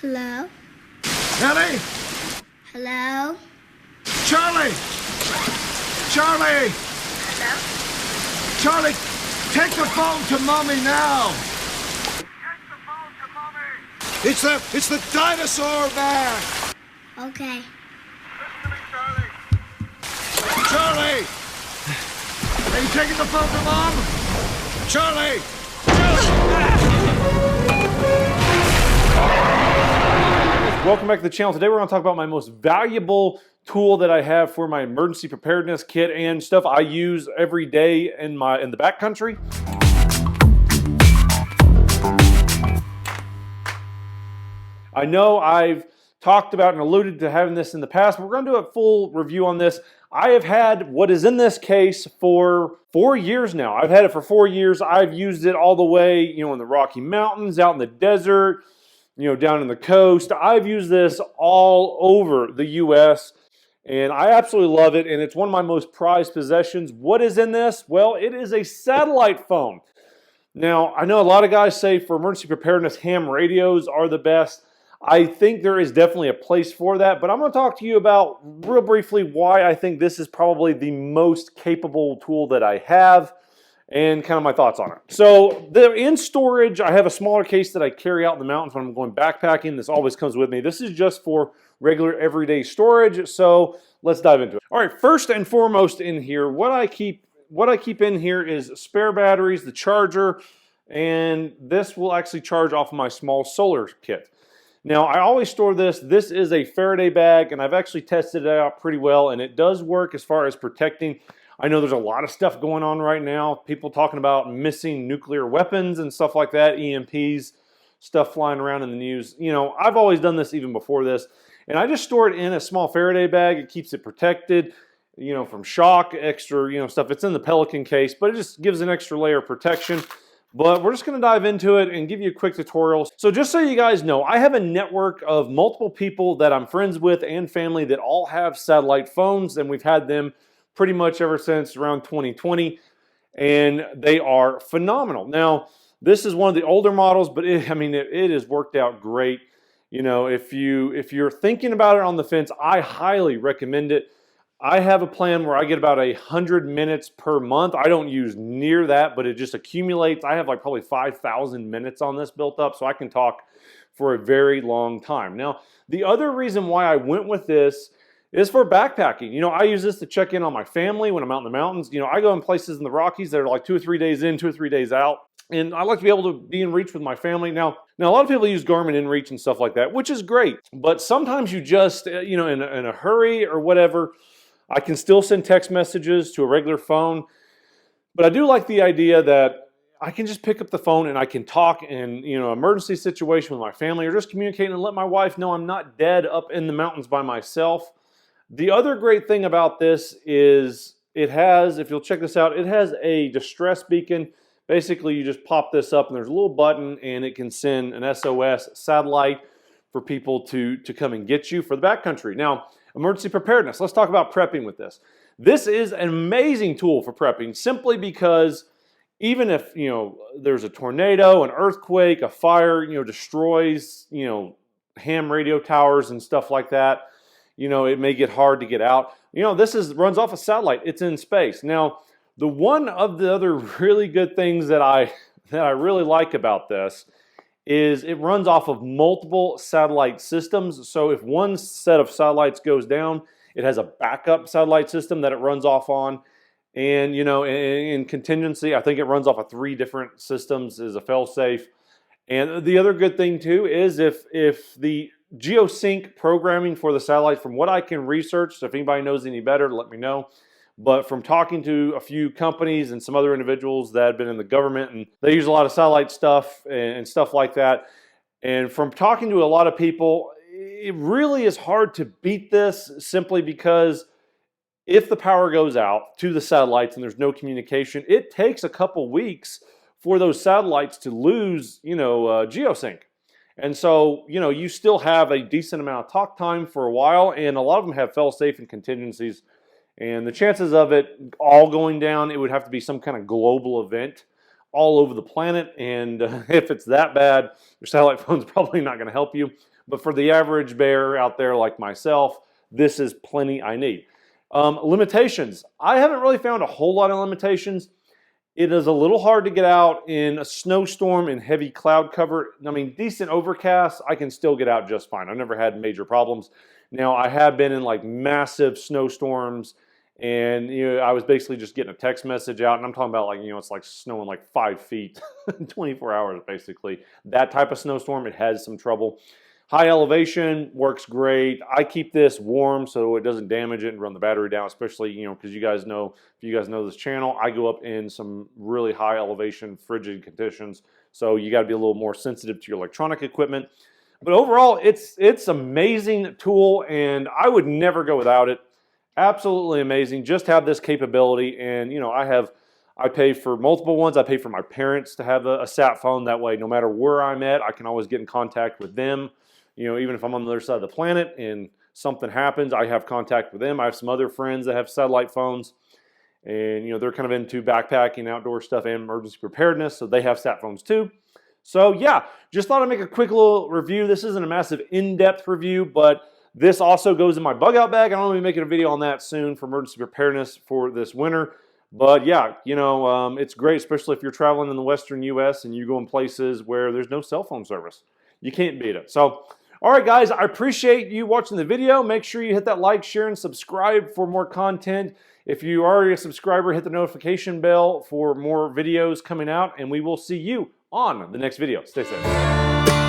Hello? Ellie? Hello? Charlie! Charlie! Hello? Charlie, take the phone to Mommy now! Take the phone to Mommy! It's the dinosaur man! Okay. Listen to me, Charlie. Charlie! Are you taking the phone to Mom? Charlie! Welcome back to the channel. Today we're going to talk about my most valuable tool that I have for my emergency preparedness kit and stuff I use every day in the backcountry. I know I've talked about and alluded to having this in the past, but we're going to do a full review on this. I have had what is in this case for 4 years now. I've had it for 4 years. I've used it all the way, in the Rocky Mountains, out in the desert, down in the coast. I've used this all over the U.S. and I absolutely love it, and it's one of my most prized possessions. What is in this? Well, it is a satellite phone. Now, I know a lot of guys say for emergency preparedness, ham radios are the best. I think there is definitely a place for that, but I'm going to talk to you about real briefly why I think this is probably the most capable tool that I have and kind of my thoughts on it. So in storage, I have a smaller case that I carry out in the mountains when I'm going backpacking. This always comes with me. This is just for regular everyday storage, so let's dive into it. All right, first and foremost in here, what I keep in here is spare batteries, the charger, and this will actually charge off of my small solar kit. Now, I always store this. This is a Faraday bag, and I've actually tested it out pretty well, and it does work as far as protecting. I know there's a lot of stuff going on right now. People talking about missing nuclear weapons and stuff like that, EMPs, stuff flying around in the news. I've always done this even before this, and I just store it in a small Faraday bag. It keeps it protected, from shock, extra, stuff. It's in the Pelican case, but it just gives an extra layer of protection. But we're just going to dive into it and give you a quick tutorial. So just so you guys know, I have a network of multiple people that I'm friends with and family that all have satellite phones, and we've had them pretty much ever since around 2020, and they are phenomenal. Now, this is one of the older models, but it has worked out great. If you're thinking about it on the fence, I highly recommend it. I have a plan where I get about 100 minutes per month. I don't use near that, but it just accumulates. I have probably 5,000 minutes on this built up, so I can talk for a very long time. Now, the other reason why I went with this is for backpacking. I use this to check in on my family when I'm out in the mountains. I go in places in the Rockies that are like 2 or 3 days in, 2 or 3 days out. And I like to be able to be in reach with my family. Now a lot of people use Garmin InReach and stuff like that, which is great. But sometimes you just, in a hurry or whatever, I can still send text messages to a regular phone. But I do like the idea that I can just pick up the phone and I can talk in, emergency situation with my family, or just communicate and let my wife know I'm not dead up in the mountains by myself. The other great thing about this is it has, if you'll check this out, it has a distress beacon. Basically, you just pop this up and there's a little button and it can send an SOS satellite for people to come and get you for the backcountry. Now, emergency preparedness. Let's talk about prepping with this. This is an amazing tool for prepping simply because even if, there's a tornado, an earthquake, a fire, destroys, ham radio towers and stuff like that, it may get hard to get out. This runs off a satellite. It's in space. Now, one of the other really good things that I really like about this is it runs off of multiple satellite systems. So if one set of satellites goes down, it has a backup satellite system that it runs off on. And, in contingency, I think it runs off of 3 different systems as a fail-safe. And the other good thing too is if the geosync programming for the satellites, from what I can research, so if anybody knows any better, let me know. But from talking to a few companies and some other individuals that have been in the government, and they use a lot of satellite stuff and stuff like that. And from talking to a lot of people, it really is hard to beat this simply because if the power goes out to the satellites and there's no communication, it takes a couple weeks for those satellites to lose, geosync. And so, you still have a decent amount of talk time for a while, and a lot of them have fail-safe and contingencies. And the chances of it all going down, it would have to be some kind of global event all over the planet. And if it's that bad, your satellite phone's probably not going to help you. But for the average bear out there like myself, this is plenty I need. Limitations. I haven't really found a whole lot of limitations. It is a little hard to get out in a snowstorm and heavy cloud cover. I mean, decent overcast, I can still get out just fine. I've never had major problems. Now, I have been in like massive snowstorms, and I was basically just getting a text message out, and I'm talking about like, it's like snowing like 5 feet in 24 hours basically. That type of snowstorm, it has some trouble. High elevation works great. I keep this warm so it doesn't damage it and run the battery down, especially, because if you guys know this channel, I go up in some really high elevation frigid conditions. So you got to be a little more sensitive to your electronic equipment. But overall, it's amazing tool, and I would never go without it. Absolutely amazing. Just have this capability, and I pay for multiple ones. I pay for my parents to have a sat phone. That way, no matter where I'm at, I can always get in contact with them. Even if I'm on the other side of the planet and something happens, I have contact with them. I have some other friends that have satellite phones, and they're kind of into backpacking, outdoor stuff, and emergency preparedness, so they have sat phones too. So yeah, just thought I'd make a quick little review. This isn't a massive in-depth review, but this also goes in my bug out bag. I'm going to be making a video on that soon for emergency preparedness for this winter. But yeah, it's great, especially if you're traveling in the Western U.S. and you go in places where there's no cell phone service. You can't beat it. So, all right, guys, I appreciate you watching the video. Make sure you hit that like, share, and subscribe for more content. If you are already a subscriber, hit the notification bell for more videos coming out, and we will see you on the next video. Stay safe.